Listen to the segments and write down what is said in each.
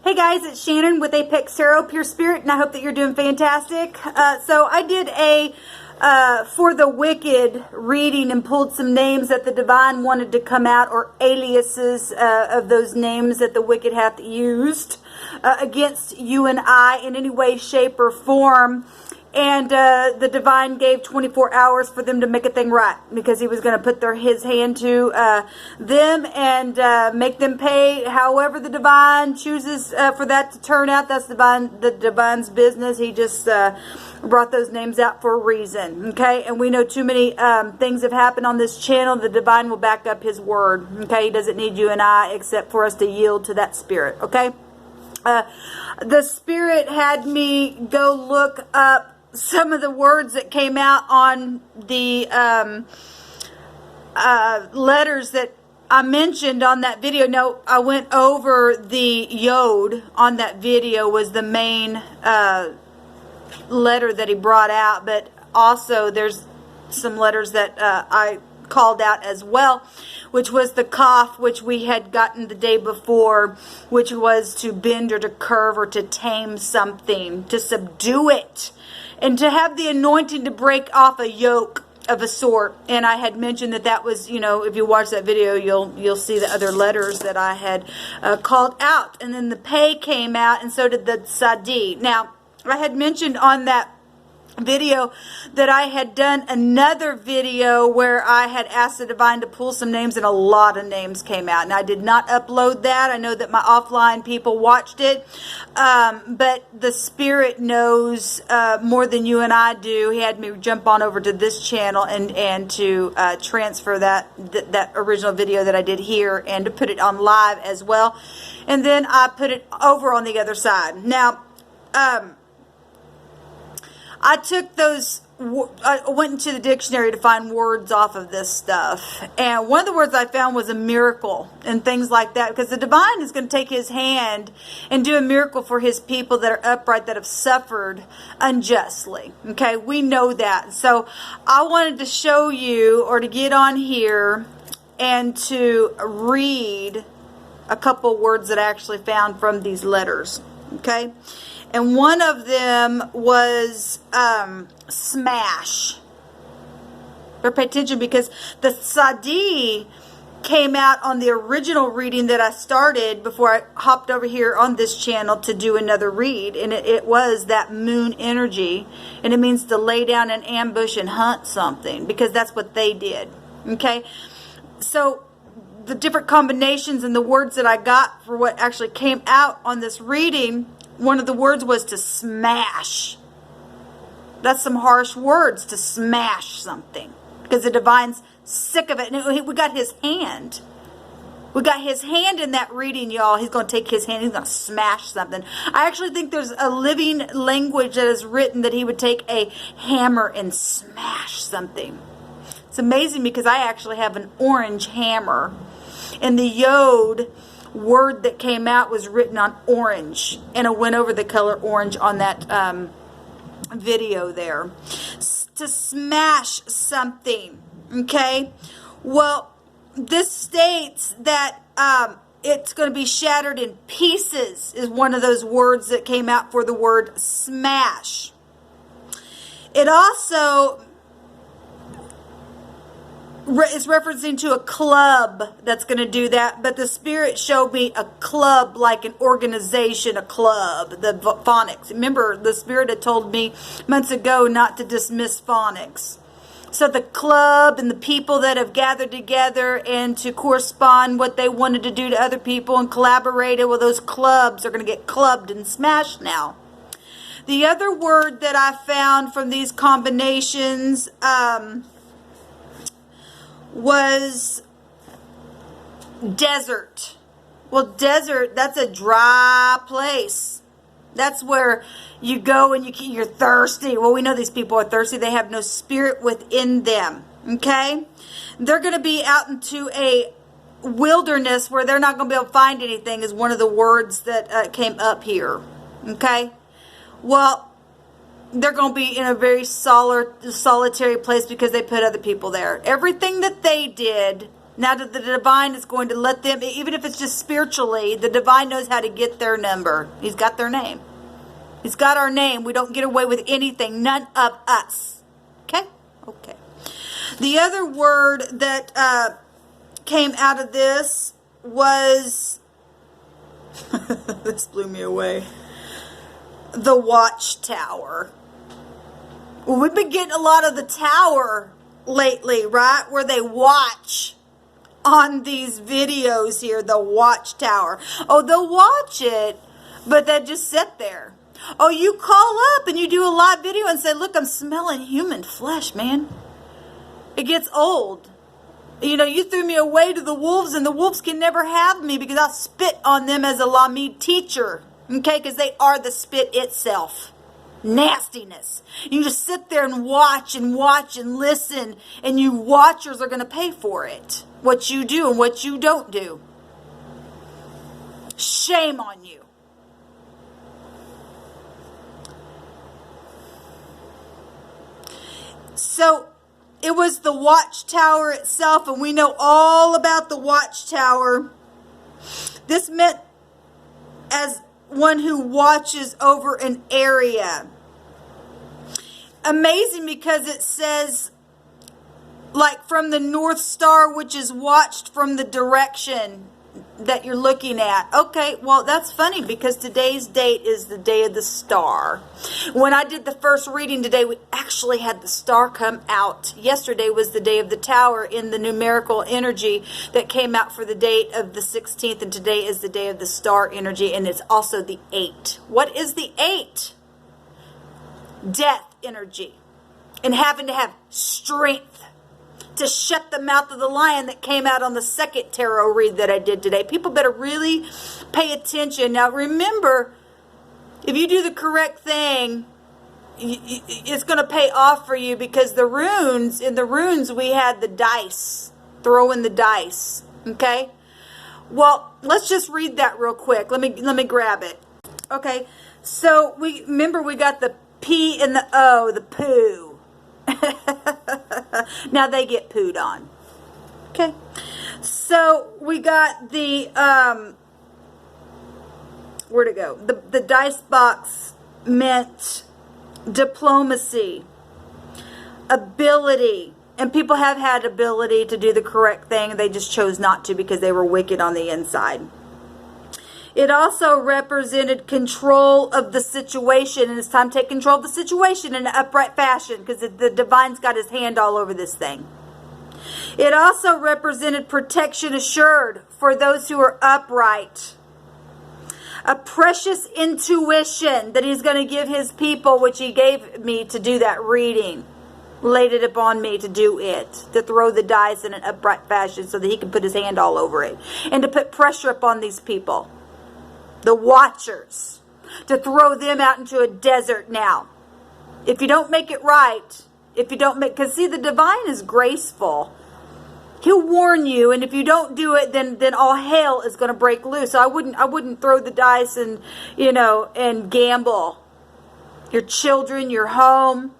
Hey guys, it's Shannon with apextarotpurespirit, and I hope that you're doing fantastic. So I did a for the wicked reading and pulled some names that the divine wanted to come out, or aliases of those names that the wicked hath used against you and I in any way, shape, or form. And the divine gave 24 hours for them to make a thing right, because he was going to put his hand to them and make them pay however the divine chooses for that to turn out. That's the divine's business. He just brought those names out for a reason. Okay, and we know too many things have happened on this channel. The divine will back up his word. Okay, he doesn't need you and I except for us to yield to that spirit. Okay, the spirit had me go look up some of the words that came out on the letters that I mentioned on that video. No, I went over the Yod on that video, was the main letter that he brought out, but also there's some letters that I called out as well, which was the Kaf, which we had gotten the day before, which was to bend or to curve or to tame something, to subdue it, and to have the anointing to break off a yoke of a sort. And I had mentioned that was, you know, if you watch that video, you'll see the other letters that I had called out. And then the Pei came out, and so did the Sadi. Now, I had mentioned on that video that I had done another video where I had asked the divine to pull some names, and a lot of names came out, and I did not upload that. I know that my offline people watched it, but the spirit knows more than you and I do. He had me jump on over to this channel and to transfer that original video that I did here, and to put it on live as well, and then I put it over on the other side. Now I took those, I went into the dictionary to find words off of this stuff. And one of the words I found was a miracle and things like that. Because the divine is going to take his hand and do a miracle for his people that are upright, that have suffered unjustly. Okay, we know that. So I wanted to show you, or to get on here and to read a couple words that I actually found from these letters. Okay. And one of them was smash. But pay attention, because the Sadi came out on the original reading that I started before I hopped over here on this channel to do another read. And it was that moon energy. And it means to lay down an ambush and hunt something, because that's what they did. Okay? So the different combinations and the words that I got for what actually came out on this reading, one of the words was to smash. That's some harsh words, to smash something, because the divine's sick of it. And we got his hand. We got his hand in that reading, y'all. He's going to take his hand. He's going to smash something. I actually think there's a living language that is written that he would take a hammer and smash something. It's amazing, because I actually have an orange hammer. And the Yod word that came out was written on orange, and I went over the color orange on that video there. To smash something. Okay, well, this states that it's going to be shattered in pieces, is one of those words that came out for the word smash. It also is referencing to a club that's going to do that, but the spirit showed me a club, like an organization, a club, the phonics. Remember, the spirit had told me months ago not to dismiss phonics. So the club and the people that have gathered together and to correspond what they wanted to do to other people and collaborated, well, those clubs are going to get clubbed and smashed now. The other word that I found from these combinations was desert. Well, desert, that's a dry place. That's where you go and you're thirsty. Well, we know these people are thirsty. They have no spirit within them. Okay? They're going to be out into a wilderness where they're not going to be able to find anything, is one of the words that came up here. Okay? Well, they're going to be in a very solitary place, because they put other people there. Everything that they did Now that the divine is going to let them, even if it's just spiritually, the divine knows how to get their number. He's got their name. He's got our name. We don't get away with anything. None of us. Okay? Okay. The other word that came out of this was, this blew me away, the Watchtower. Well, we've been getting a lot of the tower lately, right? Where they watch on these videos here, the Watchtower. Oh, they'll watch it, but they just sit there. Oh, you call up and you do a live video and say, look, I'm smelling human flesh, man. It gets old. You know, you threw me away to the wolves, and the wolves can never have me because I'll spit on them as a Lamid teacher. Okay, because they are the spit itself. Nastiness. You just sit there and watch and listen, and you watchers are going to pay for it. What you do and what you don't do. Shame on you. So it was the Watchtower itself, and we know all about the Watchtower. This meant as one who watches over an area. Amazing, because it says, like, from the North Star, which is watched from the direction that you're looking at. Okay, well, that's funny, because today's date is the day of the star. When I did the first reading today, we actually had the star come out. Yesterday was the day of the tower in the numerical energy that came out for the date of the 16th, and today is the day of the star energy, and it's also the 8. What is the 8? Death energy, and having to have strength to shut the mouth of the lion that came out on the second tarot read that I did today. People better really pay attention. Now remember, if you do the correct thing, it's going to pay off for you, because the runes, in the runes we had the dice, throwing the dice. Okay? Well, let's just read that real quick. Let me grab it. Okay. So we got the P and the O, the poo. Now they get pooed on. Okay. So we got the where'd it go? The dice box meant diplomacy, ability, and people have had ability to do the correct thing. They just chose not to because they were wicked on the inside. It also represented control of the situation, and it's time to take control of the situation in an upright fashion, because the divine's got his hand all over this thing. It also represented protection assured for those who are upright. A precious intuition that he's going to give his people, which he gave me to do that reading. Laid it upon me to do it, to throw the dice in an upright fashion so that he can put his hand all over it, and to put pressure upon these people. The watchers, to throw them out into a desert now. If you don't make it right, because see, the divine is graceful. He'll warn you, and if you don't do it, then all hell is going to break loose. So I wouldn't throw the dice and, and gamble. Your children, your home.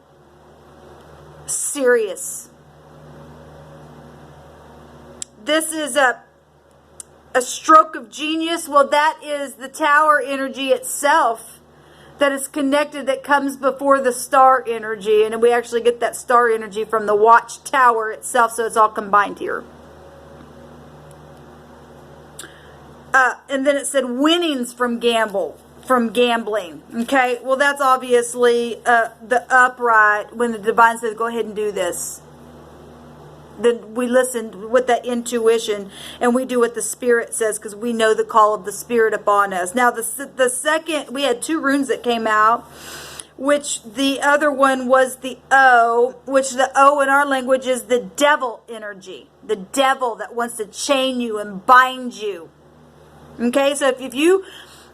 Serious. This is a stroke of genius. Well, that is the tower energy itself that is connected, that comes before the star energy. And we actually get that star energy from the Watchtower itself, so it's all combined here. And then it said winnings from gambling. Okay, well, that's obviously the upright, when the divine says, go ahead and do this. Then we listen with that intuition, and we do what the Spirit says, because we know the call of the Spirit upon us. Now, the second, we had 2 runes that came out, which the other one was the O, which the O in our language is the devil energy. The devil that wants to chain you and bind you. Okay, so if you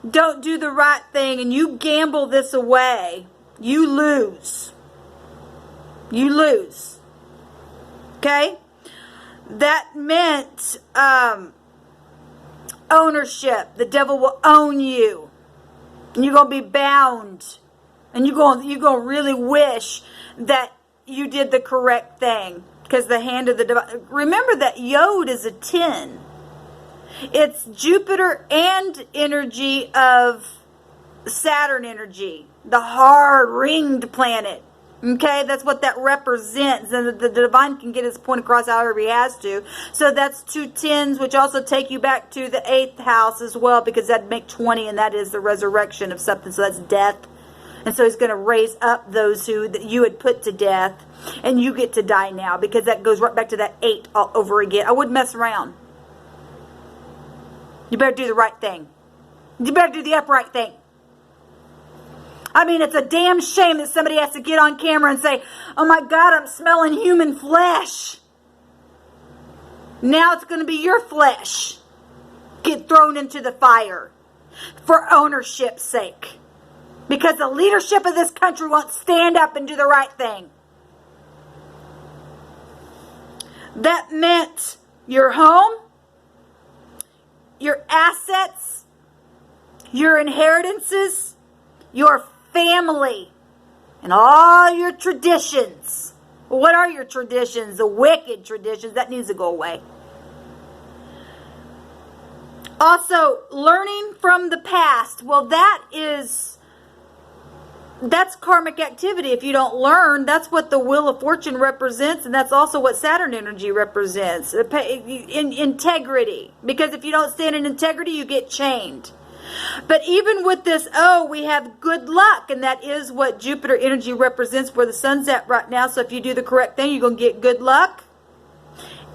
don't do the right thing and you gamble this away, you lose. You lose. Okay? That meant ownership. The devil will own you. And you're going to be bound. And you're going to really wish that you did the correct thing. Because the hand of the divine. Remember that Yod is a 10. It's Jupiter and energy of Saturn energy. The hard ringed planet. Okay, that's what that represents. And the divine can get his point across however he has to. So that's 2 10s, which also take you back to the 8th house as well, because that'd make 20, and that is the resurrection of something. So that's death. And so he's going to raise up those who that you had put to death, and you get to die now, because that goes right back to that 8 all over again. I wouldn't mess around. You better do the right thing. You better do the upright thing. I mean, it's a damn shame that somebody has to get on camera and say, oh my God, I'm smelling human flesh. Now it's going to be your flesh. Get thrown into the fire for ownership's sake. Because the leadership of this country won't stand up and do the right thing. That meant your home, your assets, your inheritances, your family, and all your traditions. Well, what are your traditions? The wicked traditions. That needs to go away. Also, learning from the past. Well, that's karmic activity. If you don't learn, that's what the Wheel of Fortune represents, and that's also what Saturn energy represents. Integrity. Because if you don't stand in integrity, you get chained. But even with this O, we have good luck, and that is what Jupiter energy represents, where the sun's at right now. So if you do the correct thing, you're going to get good luck.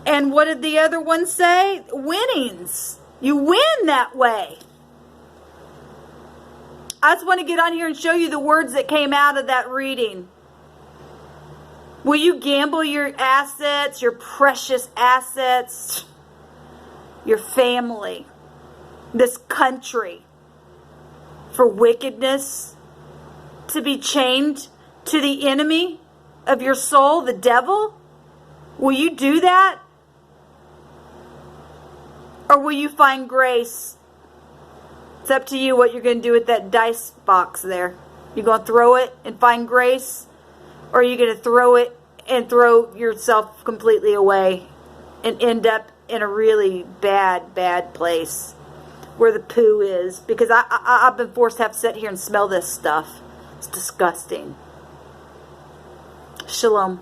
And what did the other one say? Winnings. You win that way. I just want to get on here and show you the words that came out of that reading. Will you gamble your assets, your precious assets, your family, this country, for wickedness, to be chained to the enemy of your soul, the devil? Will you do that? Or will you find grace? It's up to you what you're going to do with that dice box there. You're going to throw it and find grace? Or are you going to throw it and throw yourself completely away and end up in a really bad, bad place where the poo is? Because I've been forced to have to sit here and smell this stuff. It's disgusting. Shalom.